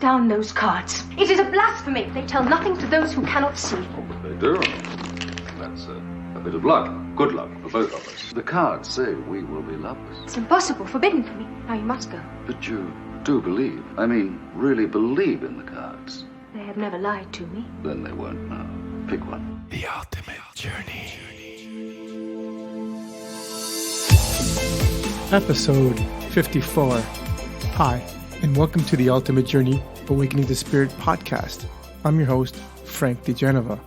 down those cards. It is a blasphemy. They tell nothing to those who cannot see. Oh, but they do. That's a bit of luck. Good luck for both of us. The cards say we will be lovers. It's impossible. Forbidden for me. Now you must go. But you do believe. I mean, really believe in the cards. They have never lied to me. Then they won't now. Pick one. The Ultimate Journey. Episode 54. Hi, and welcome to the Ultimate Journey Awakening the Spirit podcast. I'm your host, Frank DeGenova.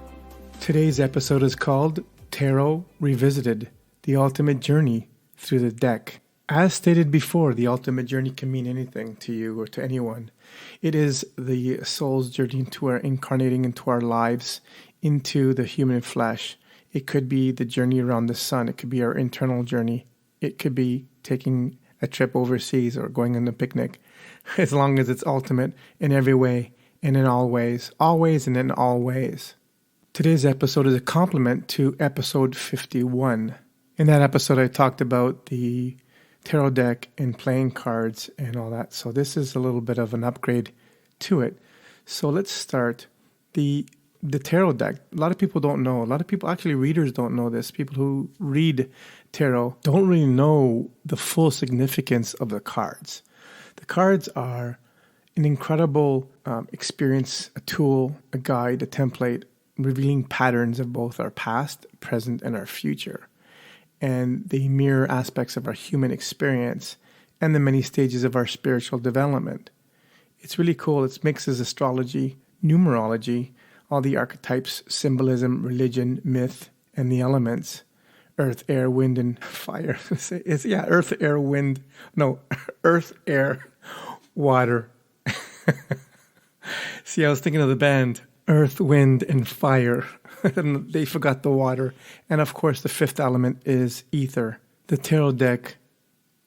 Today's episode is called Tarot Revisited, the Ultimate Journey through the Deck. As stated before, the ultimate journey can mean anything to you or to anyone. It is the soul's journey into our incarnating into our lives, into the human flesh. It could be the journey around the sun. It could be our internal journey. It could be taking a trip overseas or going on a picnic, as long as it's ultimate in every way and in all ways, always and in all ways. Today's episode is a complement to episode 51. In that episode, I talked about the tarot deck and playing cards and all that. So this is a little bit of an upgrade to it. So let's start. The tarot deck, a lot of people don't know. A lot of people, actually readers don't know this. People who read tarot don't really know the full significance of the cards. The cards are an incredible experience, a tool, a guide, a template, revealing patterns of both our past, present, and our future. And they mirror aspects of our human experience and the many stages of our spiritual development. It's really cool. It mixes astrology, numerology, all the archetypes, symbolism, religion, myth, and the elements. Earth, air, wind, and fire. Earth, air, wind. No, earth, air, water. See, I was thinking of the band, Earth, Wind, and Fire. And they forgot the water. And of course, the fifth element is ether. The tarot deck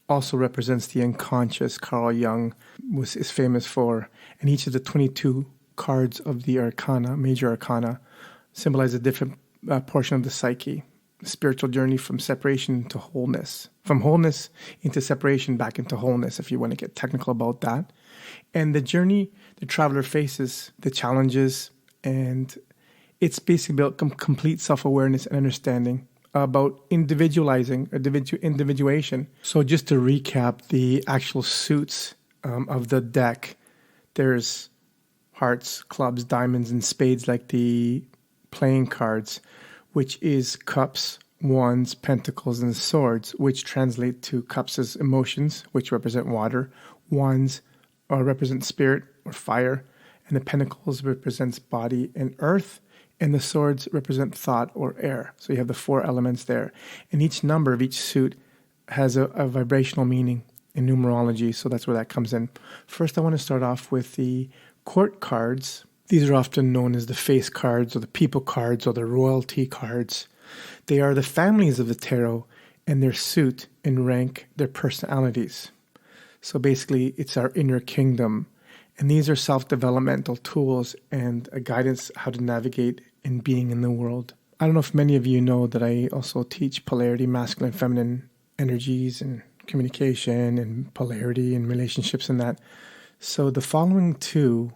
also represents the unconscious. Carl Jung is famous for. And each of the 22 cards of the arcana, major arcana, symbolize a different portion of the psyche. Spiritual journey from separation to wholeness. From wholeness into separation, back into wholeness, if you want to get technical about that. And the journey the traveler faces, the challenges, and it's basically about complete self-awareness and understanding about individualizing, individuation. So just to recap the actual suits of the deck, there's hearts, clubs, diamonds, and spades like the playing cards, which is cups, wands, pentacles, and swords, which translate to cups as emotions, which represent water, wands represent spirit or fire, and the pentacles represents body and earth, and the swords represent thought or air. So you have the four elements there. And each number of each suit has a vibrational meaning in numerology, so that's where that comes in. First, I want to start off with the court cards. These are often known as the face cards or the people cards or the royalty cards. They are the families of the tarot and their suit and rank their personalities. So basically, it's our inner kingdom. And these are self-developmental tools and a guidance how to navigate in being in the world. I don't know if many of you know that I also teach polarity, masculine, feminine energies and communication and polarity and relationships and that. So the following two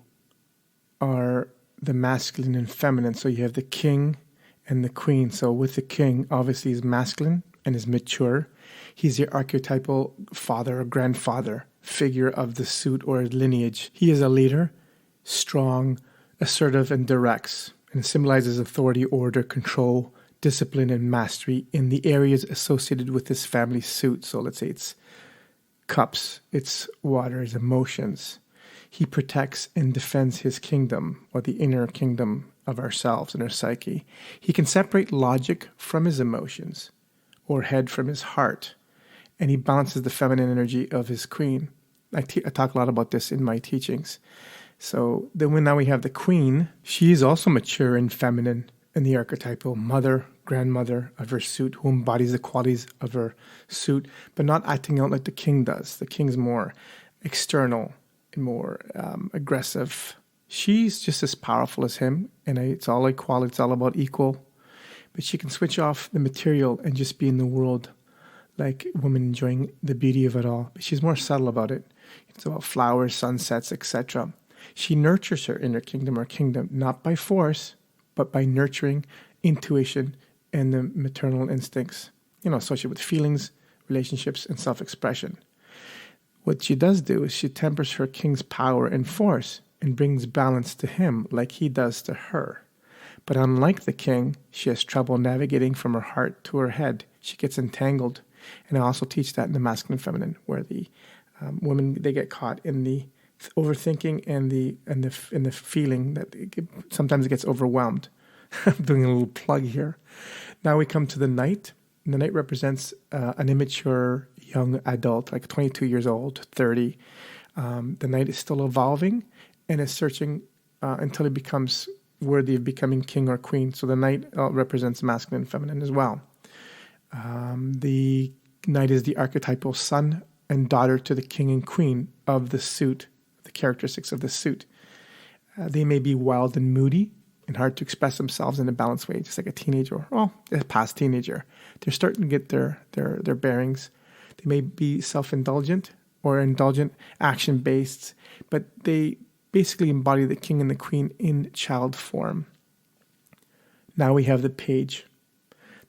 are the masculine and feminine. So you have the king and the queen. So with the king, obviously he's masculine and is mature. He's your archetypal father or grandfather figure of the suit or lineage. He is a leader, strong, assertive, and directs, and symbolizes authority, order, control, discipline, and mastery in the areas associated with this family suit. So let's say it's cups, it's water, it's emotions. He protects and defends his kingdom, or the inner kingdom of ourselves and our psyche. He can separate logic from his emotions, or head from his heart, and he balances the feminine energy of his queen. I talk a lot about this in my teachings. So then now we have the queen. She is also mature and feminine in the archetypal mother, grandmother of her suit, who embodies the qualities of her suit, but not acting out like the king does. The king's more external and more aggressive. She's just as powerful as him, and it's all equality. It's all about equal. But she can switch off the material and just be in the world like women enjoying the beauty of it all. But she's more subtle about it. It's about flowers, sunsets, etc. She nurtures her inner kingdom or kingdom, not by force, but by nurturing intuition and the maternal instincts, associated with feelings, relationships, and self-expression. What she does do is she tempers her king's power and force and brings balance to him like he does to her. But unlike the king, she has trouble navigating from her heart to her head. She gets entangled. And I also teach that in the masculine and feminine, where the women, they get caught in the overthinking and the feeling that sometimes it gets overwhelmed. I'm doing a little plug here. Now we come to the knight. And the knight represents an immature young adult, like 22 years old, 30. The knight is still evolving and is searching until he becomes worthy of becoming king or queen. So the knight represents masculine and feminine as well. The knight is the archetypal son and daughter to the king and queen of the suit, the characteristics of the suit. They may be wild and moody and hard to express themselves in a balanced way, just like a teenager, or a past teenager. They're starting to get their bearings. They may be self-indulgent or indulgent, action-based, but they basically embody the king and the queen in child form. Now we have the page,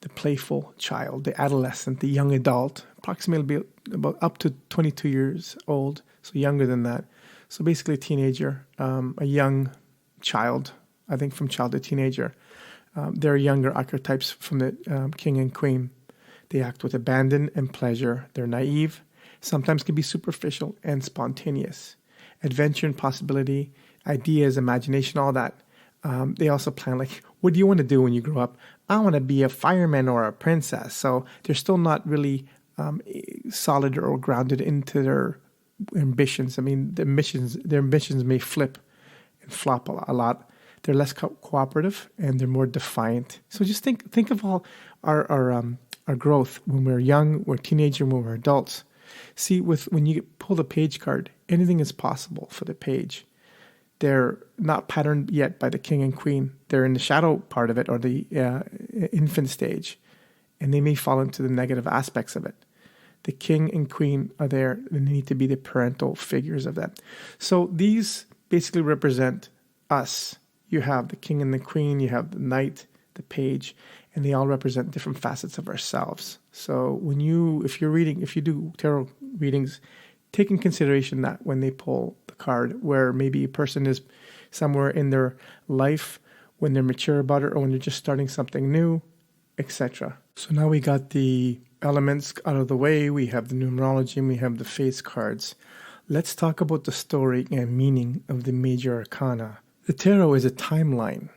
the playful child, the adolescent, the young adult, approximately about up to 22 years old, so younger than that. So basically a teenager, a young child, I think from child to teenager. There are younger archetypes from the king and queen. They act with abandon and pleasure. They're naive, sometimes can be superficial and spontaneous. Adventure and possibility, ideas, imagination, all that. They also plan, like, what do you want to do when you grow up? I want to be a fireman or a princess. So they're still not really solid or grounded into their ambitions. I mean, their ambitions may flip and flop a lot. They're less cooperative and they're more defiant. So just think of all our growth when we're young, we're teenagers, when we're adults. See, when you pull the page card, anything is possible for the page. They're not patterned yet by the king and queen. They're in the shadow part of it, or the infant stage, and they may fall into the negative aspects of it. The king and queen are there, and they need to be the parental figures of that. So these basically represent us. You have the king and the queen, you have the knight, the page, and they all represent different facets of ourselves. So if you do tarot readings, take in consideration that when they pull the card, where maybe a person is somewhere in their life, when they're mature about it, or when they're just starting something new, etc. So now we got the elements out of the way, we have the numerology, and we have the face cards. Let's talk about the story and meaning of the major arcana. The tarot is a timeline.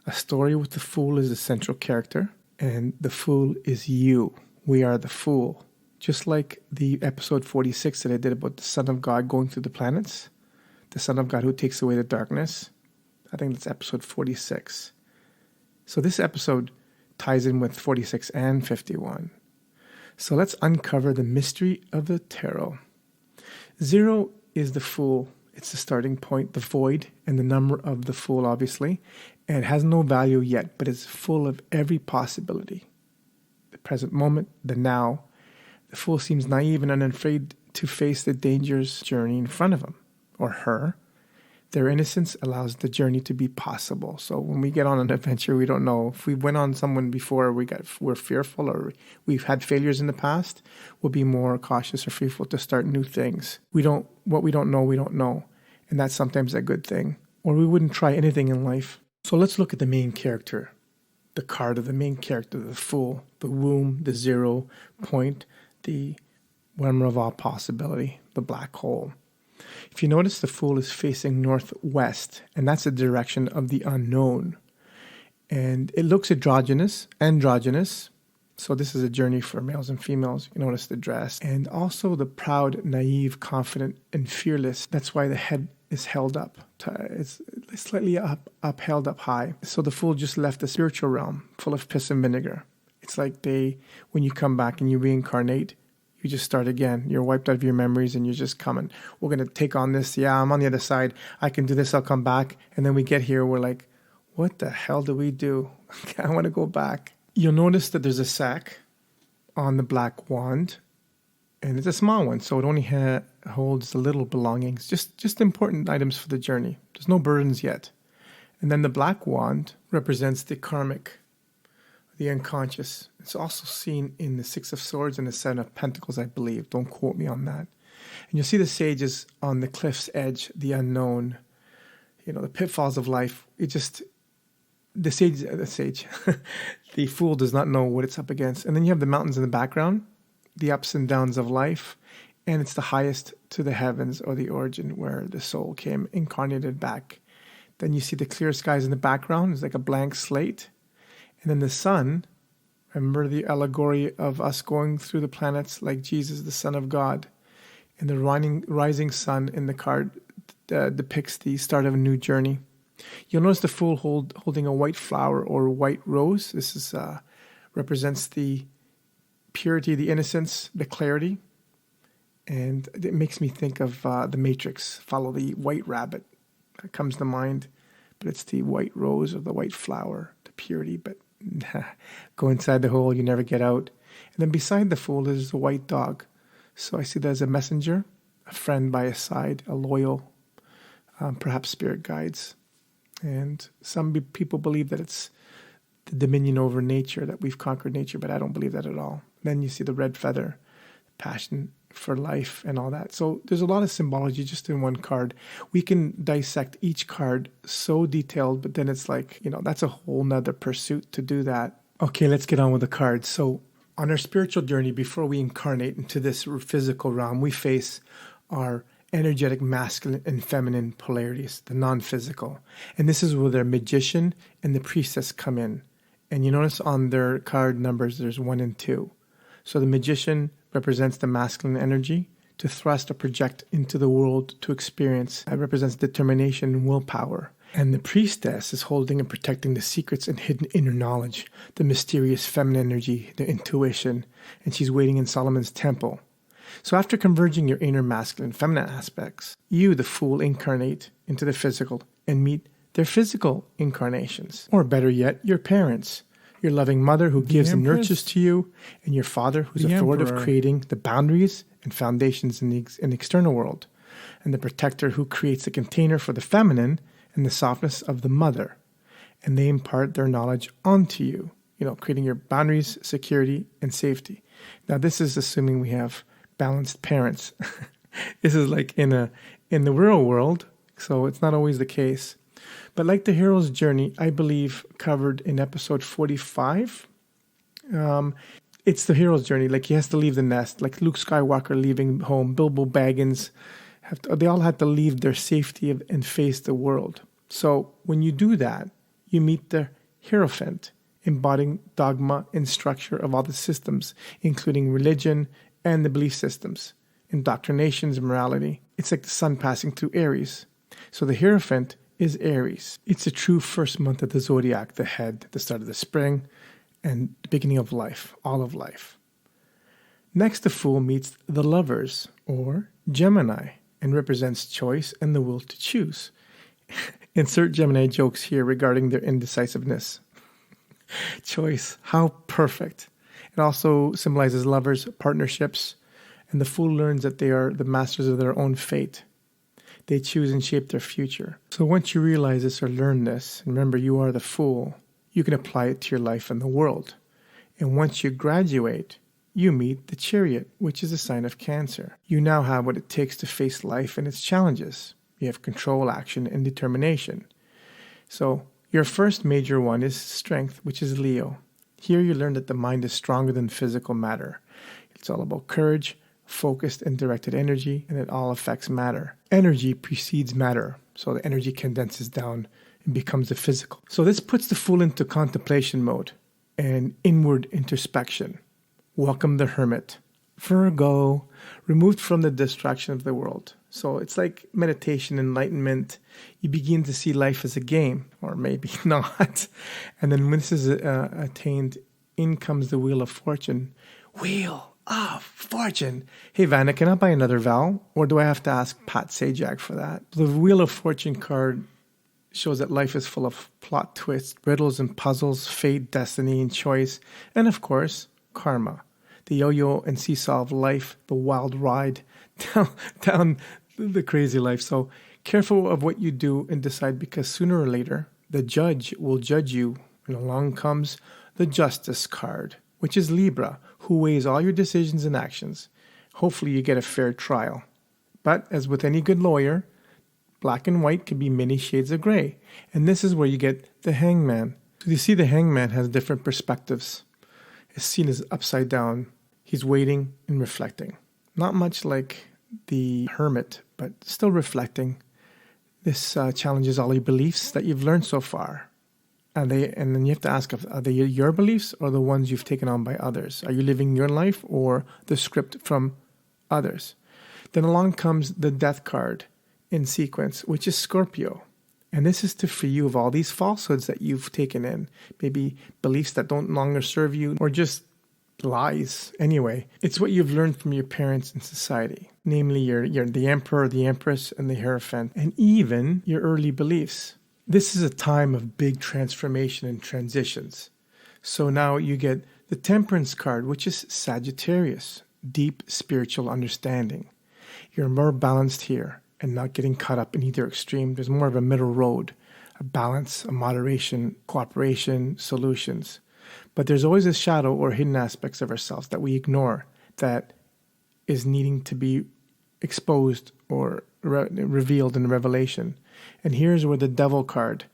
A story with the fool as the central character, and the fool is you. We are the fool. Just like the episode 46 that I did about the Son of God going through the planets, the Son of God who takes away the darkness. I think that's episode 46. So this episode ties in with 46 and 51. So let's uncover the mystery of the tarot. 0 is the fool. It's the starting point, the void, and the number of the fool, obviously. And it has no value yet, but it's full of every possibility. The present moment, the now. The fool seems naive and unafraid to face the dangerous journey in front of him or her. Their innocence allows the journey to be possible. So when we get on an adventure, we don't know. If we went on someone before we're fearful, or we've had failures in the past, we'll be more cautious or fearful to start new things. What we don't know. And that's sometimes a good thing. Or we wouldn't try anything in life. So let's look at the main character. The card of the main character, the fool, the womb, the 0 point, the worm of all possibility, the black hole. If you notice, the fool is facing northwest, and that's the direction of the unknown. And it looks androgynous. So this is a journey for males and females. You notice the dress. And also the proud, naive, confident, and fearless. That's why the head is held up. It's slightly held up high. So the fool just left the spiritual realm full of piss and vinegar. It's like when you come back and you reincarnate, you just start again. You're wiped out of your memories and you're just coming. We're going to take on this. Yeah, I'm on the other side. I can do this. I'll come back. And then we get here. We're like, what the hell do we do? I want to go back. You'll notice that there's a sack on the black wand. And it's a small one. So it only holds the little belongings, just important items for the journey. There's no burdens yet. And then the black wand represents the karmic, the unconscious. It's also seen in the Six of Swords and the Seven of Pentacles, I believe. Don't quote me on that. And you'll see the sages on the cliff's edge, the unknown, the pitfalls of life. The fool does not know what it's up against. And then you have the mountains in the background, the ups and downs of life, and it's the highest to the heavens, or the origin where the soul came incarnated back. Then you see the clear skies in the background. It's like a blank slate. And then the sun, remember the allegory of us going through the planets like Jesus, the Son of God. And the rising sun in the card depicts the start of a new journey. You'll notice the fool holding a white flower or white rose. This represents the purity, the innocence, the clarity. And it makes me think of the Matrix. Follow the white rabbit. That comes to mind. But it's the white rose or the white flower, the purity. But go inside the hole, you never get out. And then beside the fool is the white dog. So I see that as a messenger, a friend by his side, a loyal, perhaps spirit guides. And some people believe that it's the dominion over nature, that we've conquered nature, but I don't believe that at all. Then you see the red feather, passion for life and all that. So there's a lot of symbology just in one card. We can dissect each card so detailed, but then it's like, that's a whole nother pursuit to do that. Okay, let's get on with the cards. So on our spiritual journey, before we incarnate into this physical realm, we face our energetic masculine and feminine polarities, the non-physical. And this is where their magician and the priestess come in. And you notice on their card numbers, there's 1 and 2. So the magician represents the masculine energy to thrust or project into the world to experience. It represents determination and willpower. And the priestess is holding and protecting the secrets and hidden inner knowledge, the mysterious feminine energy, the intuition, and she's waiting in Solomon's temple. So after converging your inner masculine and feminine aspects, you, the fool, incarnate into the physical and meet their physical incarnations. Or better yet, your parents, your loving mother who gives and nurtures to you, and your father who's authoritative, creating the boundaries and foundations in the external world, and the protector who creates the container for the feminine and the softness of the mother. And they impart their knowledge onto you, creating your boundaries, security, and safety. Now, this is assuming we have balanced parents. This is like in the real world, so it's not always the case. But like the hero's journey, I believe covered in episode 45, it's the hero's journey. Like he has to leave the nest, like Luke Skywalker leaving home, Bilbo Baggins. They all had to leave their safety and face the world. So when you do that, you meet the Hierophant, embodying dogma and structure of all the systems, including religion and the belief systems, indoctrinations, and morality. It's like the sun passing through Aries. So the Hierophant is Aries. It's a true first month of the zodiac, the head, the start of the spring, and the beginning of life, all of life. Next, the Fool meets the Lovers, or Gemini, and represents choice and the will to choose. Insert Gemini jokes here regarding their indecisiveness. Choice, how perfect. It also symbolizes lovers, partnerships, and the Fool learns that they are the masters of their own fate. They choose and shape their future. So once you realize this or learn this, remember you are the Fool, you can apply it to your life and the world. And once you graduate, you meet the Chariot, which is a sign of Cancer. You now have what it takes to face life and its challenges. You have control, action, and determination. So your first major one is Strength, which is Leo. Here you learn that the mind is stronger than physical matter. It's all about courage, focused and directed energy, and it all affects matter. Energy precedes matter, so the energy condenses down and becomes the physical. So this puts the Fool into contemplation mode and inward introspection. Welcome the Hermit. Virgo, removed from the distraction of the world. So it's like meditation, enlightenment. You begin to see life as a game, or maybe not. And then when this is attained, in comes the Wheel of Fortune. Wheel of Fortune. Hey, Vanna, can I buy another vowel? Or do I have to ask Pat Sajak for that? The Wheel of Fortune card shows that life is full of plot twists, riddles and puzzles, fate, destiny, and choice. And of course, karma. The yo-yo and seesaw of life, the wild ride, down the crazy life. So careful of what you do and decide, because sooner or later, the judge will judge you. And along comes the justice card, which is Libra, who weighs all your decisions and actions. Hopefully you get a fair trial. But as with any good lawyer, black and white can be many shades of gray. And this is where you get the hangman. So you see the hangman has different perspectives. It's seen as upside down. He's waiting and reflecting. Not much like the hermit, but still reflecting. This challenges all your beliefs that you've learned so far. And then you have to ask, are they your beliefs or the ones you've taken on by others? Are you living your life or the script from others? Then along comes the death card in sequence, which is Scorpio. And this is to free you of all these falsehoods that you've taken in. Maybe beliefs that don't longer serve you, or just lies. Anyway, it's what you've learned from your parents and society. Namely, you're the emperor, the empress, and the hierophant, and even your early beliefs. This is a time of big transformation and transitions. So now you get the temperance card, which is Sagittarius, deep spiritual understanding. You're more balanced here and not getting caught up in either extreme. There's more of a middle road, a balance, a moderation, cooperation, solutions. But there's always a shadow or hidden aspects of ourselves that we ignore that is needing to be exposed or revealed in revelation. And here's where the devil card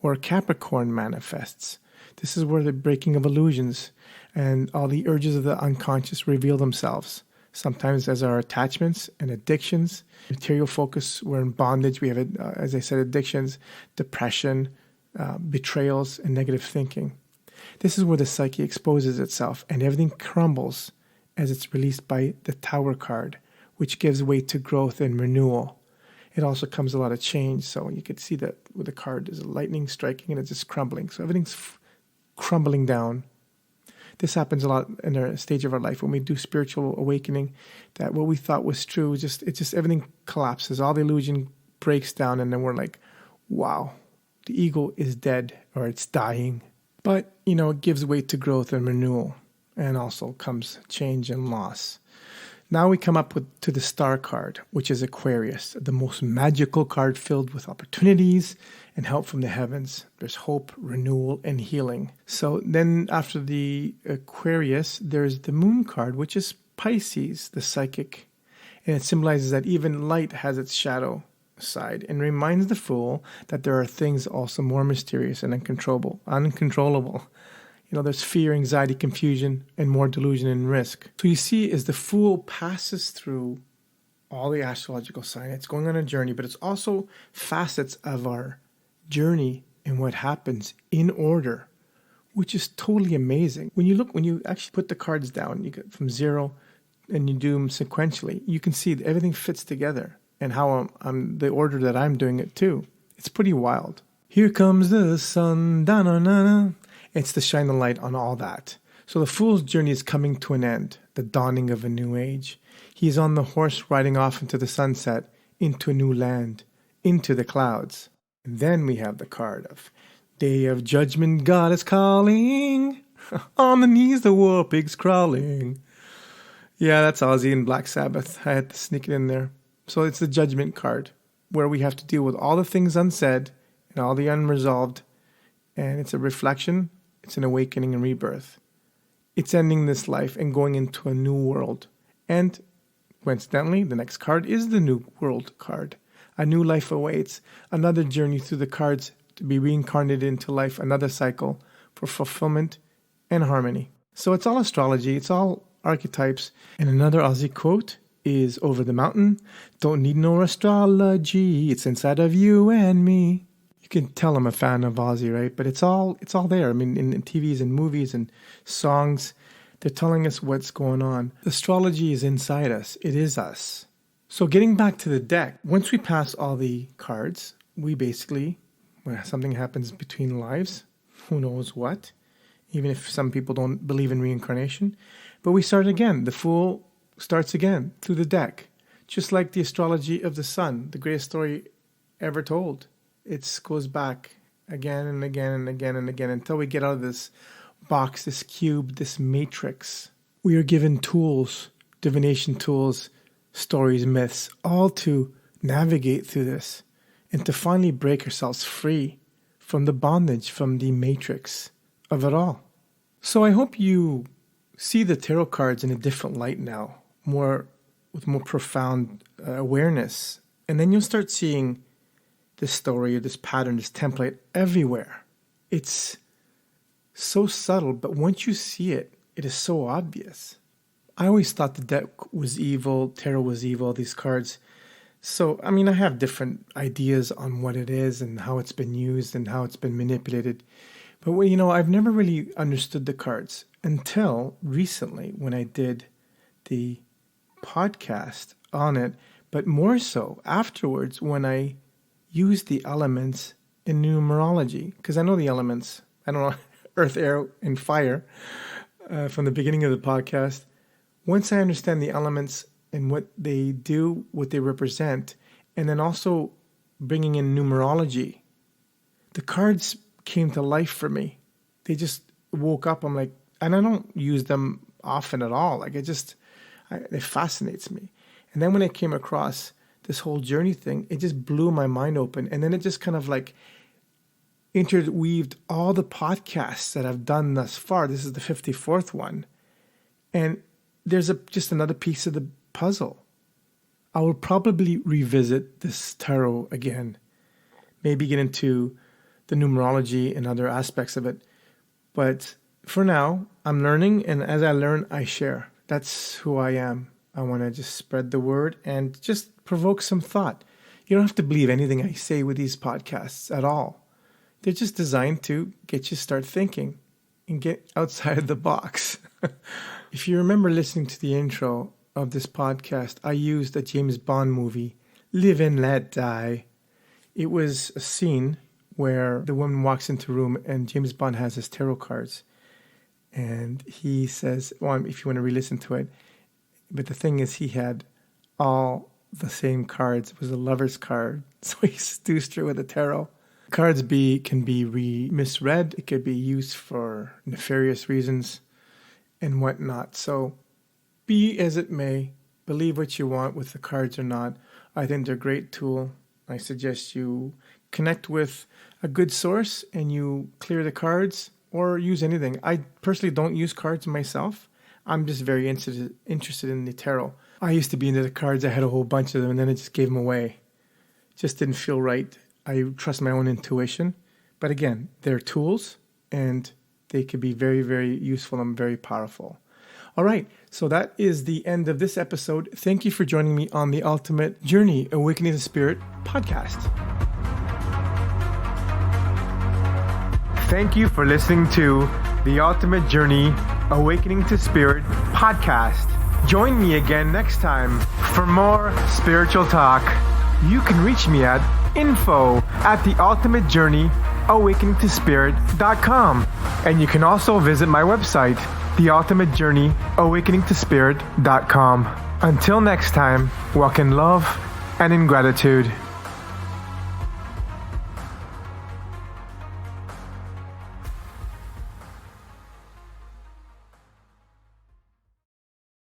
or Capricorn manifests. This is where the breaking of illusions and all the urges of the unconscious reveal themselves. Sometimes as our attachments and addictions, material focus, we're in bondage. We have, as I said, addictions, depression, betrayals, and negative thinking. This is where the psyche exposes itself and everything crumbles as it's released by the Tower card, which gives way to growth and renewal. It also comes a lot of change. So you can see that with the card, there's a lightning striking and it's just crumbling. So everything's crumbling down. This happens a lot in a stage of our life when we do spiritual awakening, that what we thought was true, everything collapses. All the illusion breaks down, and then we're like, wow, the ego is dead or it's dying. But, it gives way to growth and renewal, and also comes change and loss. Now we come up to the star card, which is Aquarius, the most magical card filled with opportunities and help from the heavens. There's hope, renewal, and healing. So then after the Aquarius, there's the moon card, which is Pisces, the psychic. And it symbolizes that even light has its shadow side and reminds the fool that there are things also more mysterious and uncontrollable. There's fear, anxiety, confusion, and more delusion and risk. So you see, as the fool passes through all the astrological signs, it's going on a journey, but it's also facets of our journey and what happens in order, which is totally amazing. When you actually put the cards down, you get from zero and you do them sequentially, you can see that everything fits together and how I'm the order that I'm doing it too. It's pretty wild. Here comes the sun, da-na-na-na. It's to shine the light on all that. So the fool's journey is coming to an end, the dawning of a new age. He is on the horse riding off into the sunset, into a new land, into the clouds. And then we have the card of Day of Judgment, God is calling. On the knees the war pigs crawling. Yeah, that's Ozzy and Black Sabbath. I had to sneak it in there. So it's the Judgment card, where we have to deal with all the things unsaid and all the unresolved. And it's a reflection. It's an awakening and rebirth. It's ending this life and going into a new world. And coincidentally, the next card is the New World card. A new life awaits. Another journey through the cards to be reincarnated into life. Another cycle for fulfillment and harmony. So it's all astrology. It's all archetypes. And another Aussie quote is, over the mountain, don't need no astrology. It's inside of you and me. You can tell I'm a fan of Ozzy, right? But it's all there. I mean, in TVs and movies and songs, they're telling us what's going on. Astrology is inside us. It is us. So getting back to the deck, once we pass all the cards, we basically, when something happens between lives, who knows what, even if some people don't believe in reincarnation, but we start again. The fool starts again through the deck, just like the astrology of the sun, the greatest story ever told. It goes back again and again and again and again until we get out of this box, this cube, this matrix. We are given tools, divination tools, stories, myths, all to navigate through this and to finally break ourselves free from the bondage, from the matrix of it all. So I hope you see the tarot cards in a different light now, with more profound awareness. And then you'll start seeing this story, or this pattern, this template everywhere. It's so subtle, but once you see it, it is so obvious. I always thought the deck was evil, tarot was evil, these cards. So, I mean, I have different ideas on what it is and how it's been used and how it's been manipulated. But, I've never really understood the cards until recently when I did the podcast on it, but more so afterwards when I used the elements in numerology. Because I know the elements, I don't know, earth, air, and fire from the beginning of the podcast. Once I understand the elements and what they do, what they represent, and then also bringing in numerology, the cards came to life for me. They just woke up. I'm like, and I don't use them often at all. Like it fascinates me. And then when I came across this whole journey thing, it just blew my mind open. And then it just kind of like interweaved all the podcasts that I've done thus far. This is the 54th one. And there's just another piece of the puzzle. I will probably revisit this tarot again. Maybe get into the numerology and other aspects of it. But for now, I'm learning. And as I learn, I share. That's who I am. I want to just spread the word and just provoke some thought. You don't have to believe anything I say with these podcasts at all. They're just designed to get you start thinking and get outside of the box. If you remember listening to the intro of this podcast, I used a James Bond movie, Live and Let Die. It was a scene where the woman walks into a room and James Bond has his tarot cards. And he says, well, if you want to re-listen to it, but the thing is he had all the same cards. It was a lover's card. So he stoosed her with a tarot. Cards can be misread. It could be used for nefarious reasons and whatnot. So be as it may, believe what you want with the cards or not. I think they're a great tool. I suggest you connect with a good source and you clear the cards or use anything. I personally don't use cards myself. I'm just very interested in the tarot. I used to be into the cards. I had a whole bunch of them and then I just gave them away. Just didn't feel right. I trust my own intuition. But again, they're tools and they can be very, very useful and very powerful. All right, so that is the end of this episode. Thank you for joining me on the Ultimate Journey Awakening the Spirit podcast. Thank you for listening to the Ultimate Journey Awakening to Spirit podcast. Join me again next time for more spiritual talk. You can reach me at info@theultimatejourneyawakeningtospirit.com. And you can also visit my website, theultimatejourneyawakeningtospirit.com. Until next time, walk in love and in gratitude.